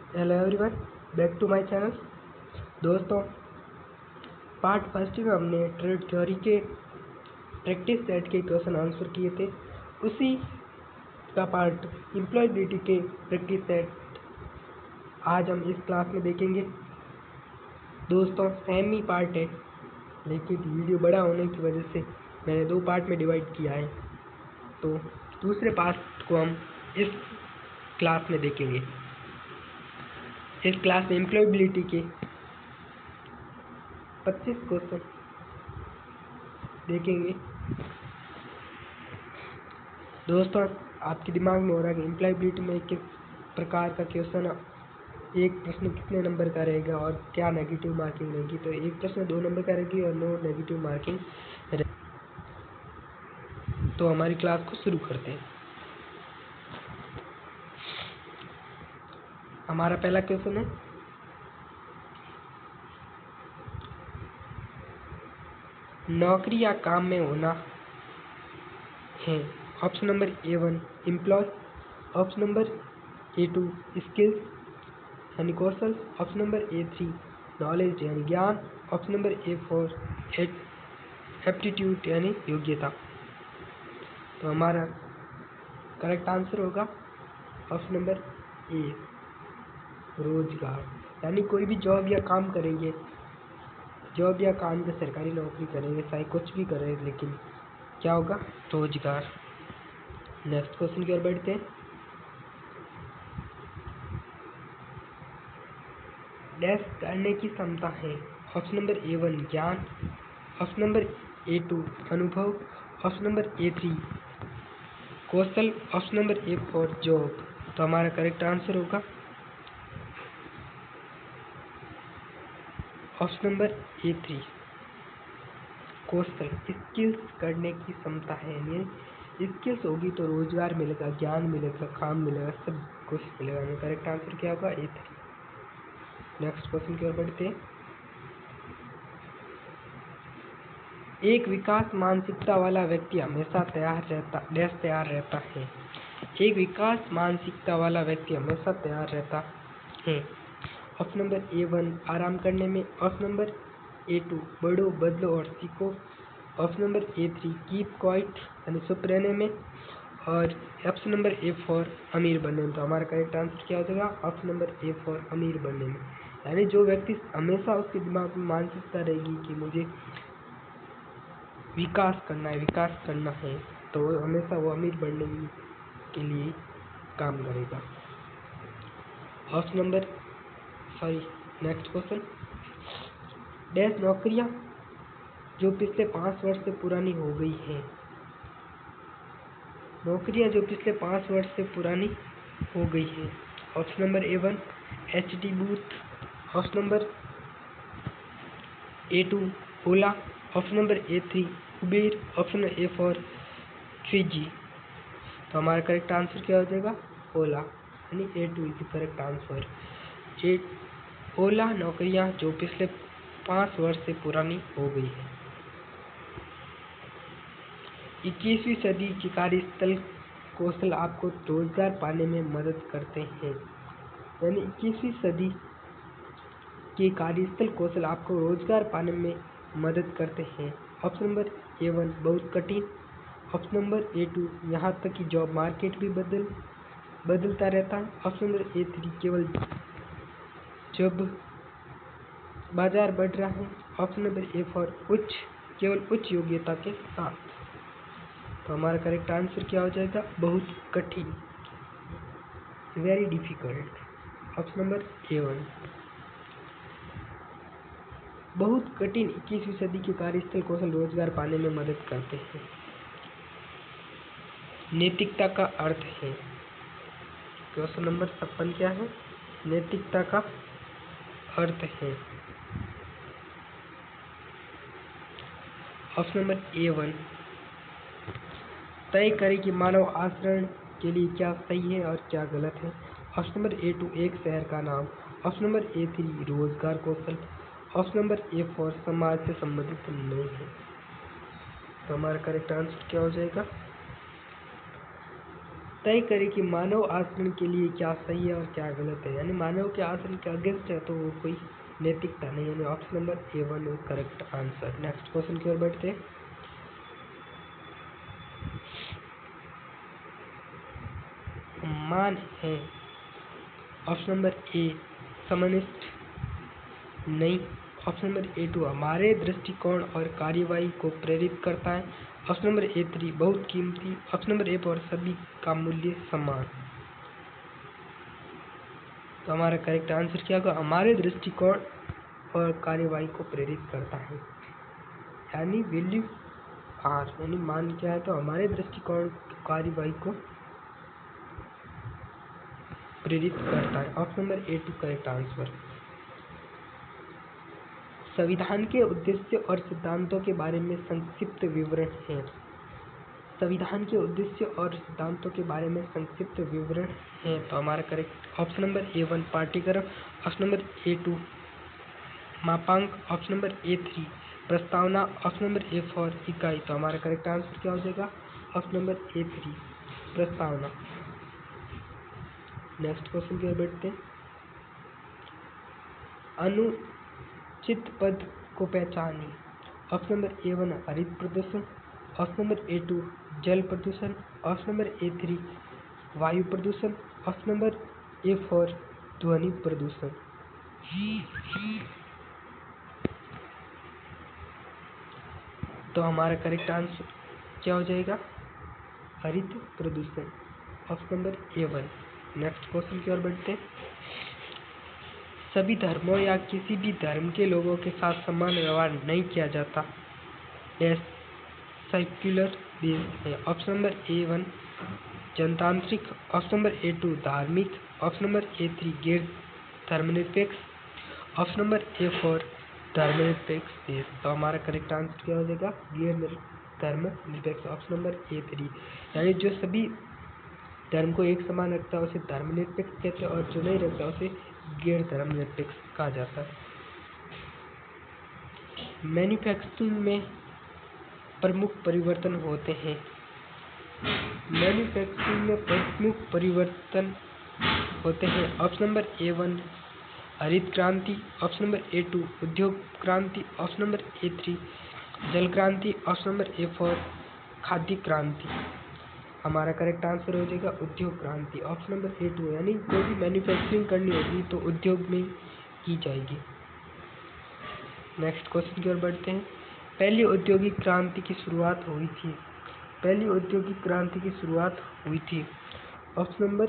Hello everyone, back to my channel. दोस्तों, part first में हमने ट्रेड थ्योरी के प्रैक्टिस सेट के क्वेश्चन आंसर किए थे। उसी का पार्ट एम्प्लॉयबिलिटी के प्रैक्टिस सेट आज हम इस क्लास में देखेंगे। दोस्तों, सेम ही पार्ट है, लेकिन वीडियो बड़ा होने की वजह से मैंने दो पार्ट में डिवाइड किया है। तो दूसरे पार्ट को हम इस क्लास में देखेंगे। इस क्लास में एम्प्लॉयबिलिटी के 25 क्वेश्चन देखेंगे। दोस्तों, आपके दिमाग में हो रहा है कि एम्प्लॉयबिलिटी में किस प्रकार का क्वेश्चन, एक प्रश्न कितने नंबर का रहेगा और क्या नेगेटिव मार्किंग रहेगी। तो एक प्रश्न 2 नंबर का रहेगी और 9 नेगेटिव मार्किंग रहेगी। तो हमारी क्लास को शुरू करते हैं। हमारा पहला क्वेश्चन है, नौकरी या काम में होना है। Option number A1 employ, option number A2 skills यानी कौशल, ऑप्शन नंबर A3 नॉलेज यानी ज्ञान, ऑप्शन नंबर A4 एप्टीट्यूड यानी योग्यता। तो हमारा करेक्ट आंसर होगा ऑप्शन नंबर ए, रोजगार। यानी कोई भी जॉब या काम करेंगे, जॉब या काम में सरकारी नौकरी करेंगे, चाहे कुछ भी करें, लेकिन क्या होगा? रोजगार। नेक्स्ट क्वेश्चन की ओर बढ़ते हैं। डैश करने की क्षमता है। ऑप्शन नंबर A1 ज्ञान, ऑप्शन नंबर A2 अनुभव, ऑप्शन नंबर A3 कौशल, ऑप्शन नंबर A4 जॉब। तो हमारा करेक्ट आंसर होगा ऑप्शन नंबर A3 कौशल। स्किल्स करने की क्षमता है, यानी स्किल्स होगी तो रोजगार मिलेगा, ज्ञान मिलेगा, काम मिलेगा, सब कुछ मिलेगा। हमें करेक्ट आंसर क्या होगा? A3। नेक्स्ट क्वेश्चन की ओर बढ़ते हैं। एक विकास मानसिकता वाला व्यक्ति हमेशा तैयार रहता है। एक विकास मानसिकता वाला व्यक्ति हमेशा तैयार रहता है। ऑप्शन नंबर A1 आराम करने में, ऑप्शन नंबर A2 बढ़ो, बदलो और सीखो, option number A3 keep quiet यानी चुप रहने में, और ऑप्शन नंबर A4 अमीर बनने में। तो हमारा करेक्ट आंसर क्या हो जाएगा? ऑप्शन नंबर A4 अमीर बनने में। यानी जो व्यक्ति हमेशा उसके दिमाग में मानसिकता रहेगी कि मुझे विकास करना है, तो हमेशा वो अमीर बनने के लिए काम करेगा। Option number next question, dash नौकरियां जो पिछले 5 वर्ष से पुरानी हो गई हैं। नौकरियां जो पिछले 5 वर्ष से पुरानी हो गई हैं। Option number A1 HD booth, option number A2 Ola, option number A3 Uber, option number A4 Swiggy. तो हमारा करेक्ट आंसर क्या हो जाएगा? ओला, यानी A2 is the correct answer. Ola नौकरियां जो पिछले 5 वर्ष से पुरानी हो गई है। 21वीं सदी के कार्यस्थल कौशल आपको रोजगार पाने में मदद करते हैं। यानी 21वीं सदी के कार्यस्थल कौशल आपको रोजगार पाने में मदद करते हैं। ऑप्शन नंबर A1 बहुत कठिन, ऑप्शन नंबर A2 यहाँ तक कि जॉब मार्केट भी बदलता रहता है, ऑप्शन नंबर A3 केवल जब बाजार बढ़ रहा है, ऑप्शन नंबर A4 केवल उच्च योग्यता के साथ। तो हमारा करेक्ट आंसर क्या हो जाएगा? बहुत कठिन, very difficult. Option number A1 बहुत कठिन 21वीं सदी के कार्यस्थल कौशल रोजगार पाने में मदद करते हैं। नैतिकता का अर्थ है। क्वेश्चन नंबर 56 क्या है? नैतिकता का अर्थ है। ऑप्शन नंबर A1 तय करें कि मानव आचरण के लिए क्या सही है और क्या गलत है, ऑप्शन नंबर A2 एक शहर का नाम, ऑप्शन नंबर A3 रोजगार कौशल, ऑप्शन नंबर A4 समाज से संबंधित नहीं है। तो हमारा करेक्ट आंसर क्या हो जाएगा? तय करें कि मानव आचरण के लिए क्या सही है और क्या गलत है, यानी मानव के आचरण के अगेंस्ट है तो वो कोई नैतिकता नहीं, यानी option number A1 correct answer. Next question की ओर बढ़ते हैं। मान है ऑप्शन नंबर A समनिष्ठ नहीं, ऑप्शन नंबर A2 हमारे दृष्टिकोण और कार्यवाही को प्रेरित करता है, ऑप्शन नंबर A3 बहुत कीमती, ऑप्शन नंबर A4 सभी का मूल्य समान। तो हमारा करेक्ट आंसर क्या होगा? हमारे दृष्टिकोण और कार्यवाही को प्रेरित करता है, यानी वैल्यू आर, यानी मान क्या है? तो हमारे दृष्टिकोण कार्यवाही को प्रेरित करता है, option number A2 correct answer. संविधान के उद्देश्य और सिद्धांतों के बारे में संक्षिप्त विवरण है। संविधान के उद्देश्य और सिद्धांतों के बारे में संक्षिप्त विवरण है, तो हमारा करेक्ट ऑप्शन नंबर A1 पाठ्यक्रम, ऑप्शन नंबर A2 मापांक, ऑप्शन नंबर A3 प्रस्तावना, ऑप्शन नंबर A4 इकाई। तो हमारा करेक्ट आंसर क्या हो जाएगा? ऑप्शन नंबर A3 प्रस्तावना। नेक्स्ट क्वेश्चन की ओर बढ़ते हैं। अनुचित पद को पहचानिए, ऑप्शन नंबर A1 हरित प्रदूषण, ऑप्शन नंबर A2 जल प्रदूषण, ऑप्शन नंबर A3 वायु प्रदूषण, ऑप्शन नंबर A4 ध्वनि प्रदूषण। तो हमारा करेक्ट आंसर क्या हो जाएगा? हरित प्रदूषण, option number A1। Next question की ओर बढ़ते हैं। सभी धर्मों या किसी भी धर्म के लोगों के साथ समान व्यवहार नहीं किया जाता, यह सेक्युलर देश है, ऑप्शन नंबर A1 जनतांत्रिक, ऑप्शन नंबर A2 धार्मिक, ऑप्शन नंबर A3 गैर धर्मनिरपेक्ष, ऑप्शन नंबर A4 धर्मनिरपेक्ष देश। तो हमारा करेक्ट आंसर क्या हो जाएगा? गैर धर्मनिरपेक्ष, ऑप्शन नंबर A3, यानी जो सभी धर्म को एक समान रखता है उसे धर्मनिरपेक्ष कहते हैं, और जो नहीं रखता उसे गैर धर्मनिरपेक्ष कहा जाता है। मैन्युफैक्चरिंग में प्रमुख परिवर्तन होते हैं। मैन्युफैक्चरिंग में प्रमुख परिवर्तन होते हैं, ऑप्शन नंबर A1 हरित क्रांति, ऑप्शन नंबर A2 उद्योग क्रांति, ऑप्शन नंबर A3 जल क्रांति, ऑप्शन नंबर A4 खाद्य क्रांति। हमारा करेक्ट आंसर हो जाएगा उद्योग क्रांति, ऑप्शन नंबर A2, यानी कोई भी मैन्युफैक्चरिंग करनी होगी तो उद्योग में की जाएगी। नेक्स्ट क्वेश्चन की ओर बढ़ते हैं। पहली औद्योगिक क्रांति की शुरुआत हुई थी, पहली औद्योगिक क्रांति की शुरुआत हुई थी, ऑप्शन नंबर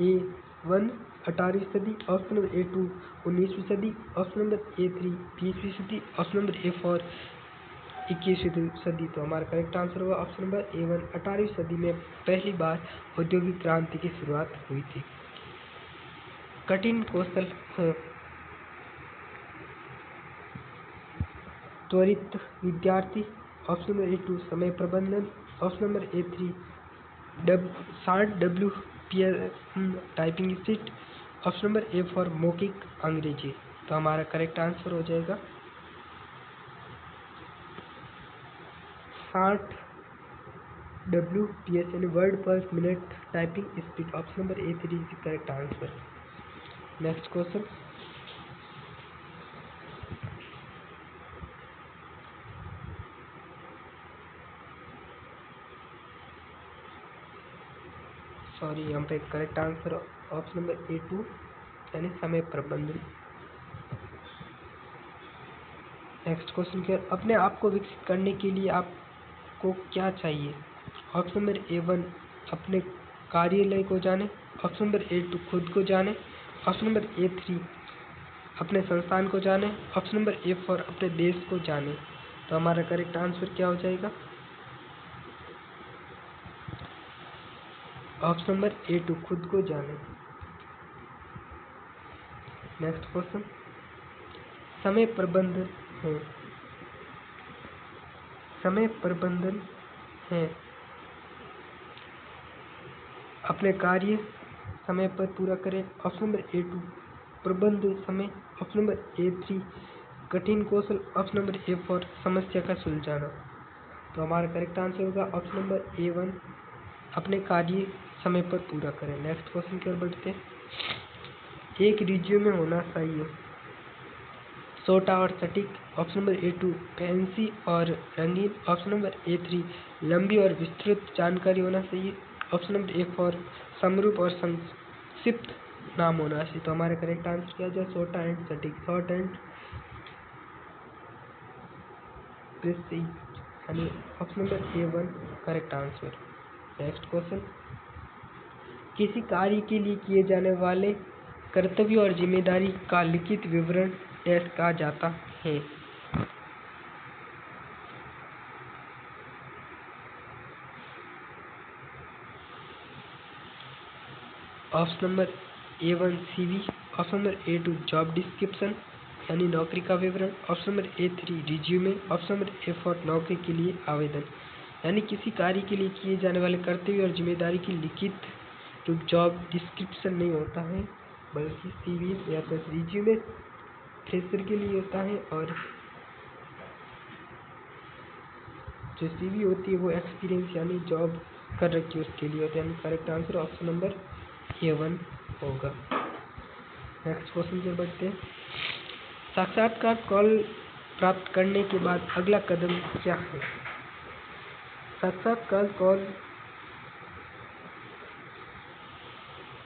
A1 18वीं सदी, ऑप्शन नंबर A2 19वीं सदी, ऑप्शन नंबर A3 20वीं सदी, ऑप्शन नंबर A4 21वीं सदी। तो हमारा करेक्ट आंसर होगा ऑप्शन नंबर A1 18वीं सदी में पहली बार औद्योगिक क्रांति की शुरुआत हुई थी। कठिन कौशल है, त्वरित विद्यार्थी, ऑप्शन नंबर A2 समय प्रबंधन, option number A3 60 WPM typing speed, option number A4 मौखिक अंग्रेजी। तो हमारा करेक्ट आंसर हो जाएगा 60 WPS यानी वर्ड पर minute typing speed, option number A3 is correct answer. Next question. Sorry, यहाँ पे correct answer option number A2 यानी समय प्रबंधन। नेक्स्ट क्वेश्चन क्या? अपने आप को विकसित करने के लिए आपको क्या चाहिए? ऑप्शन नंबर A1 अपने कार्यालय को जाने, ऑप्शन नंबर A2 खुद को जाने, ऑप्शन नंबर A3 अपने संस्थान को जाने, ऑप्शन नंबर A4 अपने देश को जाने। तो हमारा करेक्ट आंसर क्या हो जाएगा? ऑप्शन नंबर A2 खुद को जाने। Next question. समय प्रबंधन है, समय प्रबंधन है अपने कार्य समय पर पूरा करें, ऑप्शन नंबर A2 प्रबंध समय, ऑप्शन नंबर A3 कठिन कौशल, ऑप्शन नंबर A4 समस्या का सुलझाना। तो हमारा करेक्ट आंसर होगा ऑप्शन नंबर A1, अपने कार्य समय पर पूरा करें। नेक्स्ट क्वेश्चन की ओर बढ़ते हैं। एक रिज्यूमे होना चाहिए छोटा और सटीक। ऑप्शन नंबर A2, फैंसी और रंगीन। ऑप्शन नंबर A3, लंबी और विस्तृत जानकारी होना चाहिए। ऑप्शन नंबर A4, समरूप और संक्षिप्त नाम होना चाहिए। तो हमारा करेक्ट आंसर क्या जाए? छोटा एंड सटीक, शॉर्ट एंड प्रिसाइज, यानी option number A1 correct answer. Next question, किसी कार्य के लिए किए जाने वाले कर्तव्य और जिम्मेदारी का लिखित विवरण डैश कहा जाता है? Option number A1 CV, option number A2 job description यानी नौकरी का विवरण। Option number A3 resume. Option number A4 नौकरी के लिए आवेदन। यानी किसी कार्य के लिए किए जाने वाले कर्तव्य और जिम्मेदारी की लिखित रूप जॉब डिस्क्रिप्शन नहीं होता है, बल्कि CV या फिर रिज्यूमे फ्रेशर के लिए होता है, और जो CV होती है वो एक्सपीरियंस यानी जॉब कर रखी है उसके लिए होता है। यानी correct answer option number A1 होगा। नेक्स्ट क्वेश्चन पर बढ़ते हैं। साक्षात्कार कॉल प्राप्त करने के बाद अगला कदम क्या है? साक्षात्कार कॉल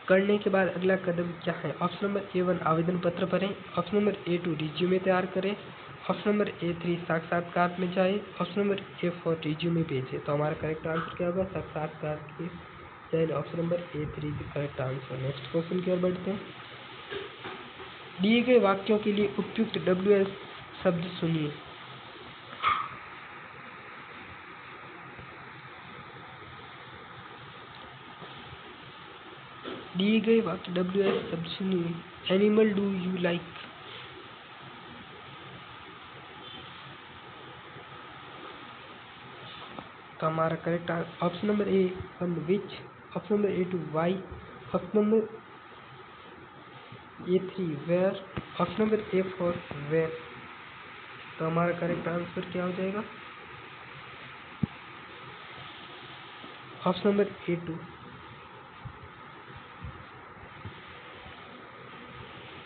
करने के बाद अगला कदम क्या है? ऑप्शन नंबर A1 आवेदन पत्र भरें। ऑप्शन नंबर A2 रिज्यूमे तैयार करें। ऑप्शन नंबर A3 साक्षात्कार में जाए। ऑप्शन नंबर A4 रिज्यूमे भेजें। तो हमारा करेक्ट आंसर क्या होगा? साक्षात्कार के जाए। Option number A3 correct answer. Next question की ओर बढ़ते हैं। दिए गए वाक्यों के लिए उपयुक्त WH शब्द सुनिए। दिए गए वाक्य WH शब्द सुनिए। Animal do you like? तो हमारा correct option number A1 which. Option number A2 why. Option number A3 where. Option number A4 where. तो हमारा करेक्ट आंसर क्या हो जाएगा? Option number A2।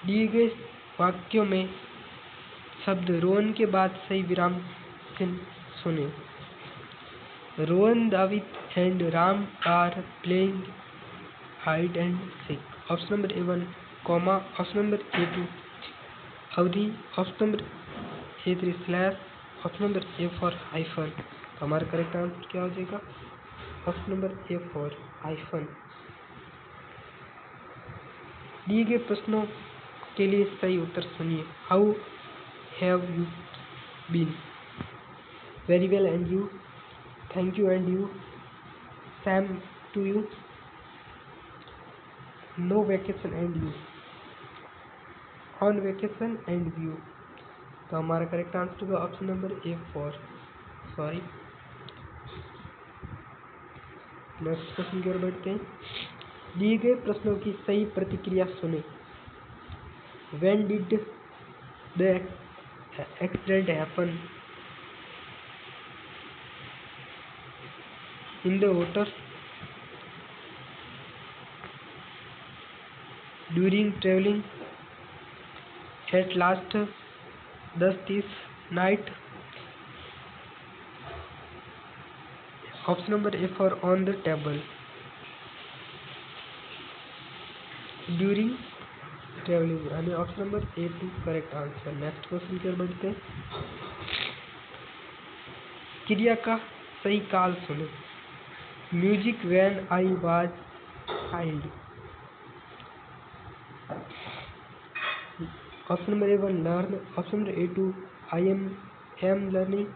दिए गए वाक्यों में शब्द रोहन के बाद सही विराम चिन्ह सुने। Rohan, David and Ram are playing hide and seek. Option number A1 comma. Option number A2 अवधि। Option number A3 slash. Option number A4 hyphen. तो हमारा करेक्ट आंसर क्या हो जाएगा? Option number A4 hyphen. दिए गए प्रश्नों के लिए सही उत्तर सुनिए। How have you been? Very well and you? Thank you and you? Same to you? No vacation and you? On vacation and view? तो हमारा करेक्ट आंसर होगा option number A4 sorry. Next question की ओर बढ़ते हैं। दिए गए प्रश्नों की सही प्रतिक्रिया सुने। When did the accident happen? In the water? During travelling? At last? 10:30 night? Option number A4 on the table? During travelling, यानी option number A2 correct answer. Next question की ओर बढ़ते हैं। क्रिया का सही काल सुने। Music when I was child. Option number A1 learn. Option number A2 I am learning.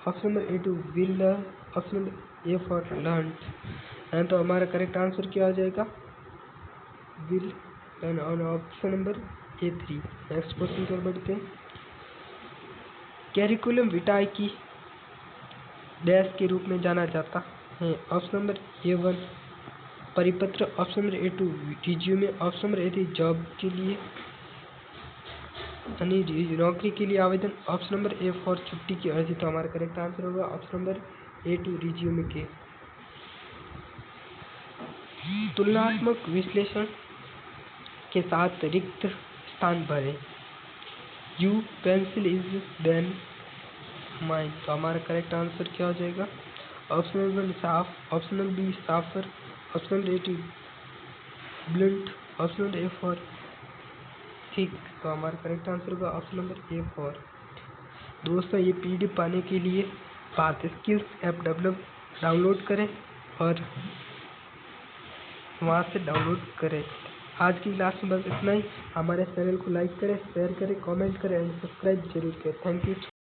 Option number A2 will learn. Option number A4 learn. तो हमारा करेक्ट आंसर क्या हो जाएगा? Will learn, on option number A3। Next question की ओर बढ़ते हैं। Curriculum विटाए की डैश के रूप में जाना जाता है। ऑप्शन नंबर A1 परिपत्र। Option number A2 resume. Option number A3 job के लिए। यानी नौकरी के लिए आवेदन। ऑप्शन नंबर ए फॉर छुट्टी की अर्जी, तो हमारा करेक्ट आंसर होगा option number A two resume के। तुलनात्मक विश्लेषण के साथ रिक्त स्थान भरें। You pencil is than mine, तो हमारा करेक्ट आंसर क्या हो जाएगा? Option number sharp, option number B sharper, option number A two blunt, option number A four thick, तो हमारा करेक्ट आंसर होगा ऑप्शन नंबर ए फॉर। दोस्तों ये पीडीएफ पाने के लिए भारत स्किल्स ऐप डाउनलोड करें और वहाँ से डाउनलोड करें। आज की क्लास में बस इतना ही। हमारे चैनल को लाइक करें, शेयर करें, कमेंट करें एंड सब्सक्राइब जरूर करें। Thank you.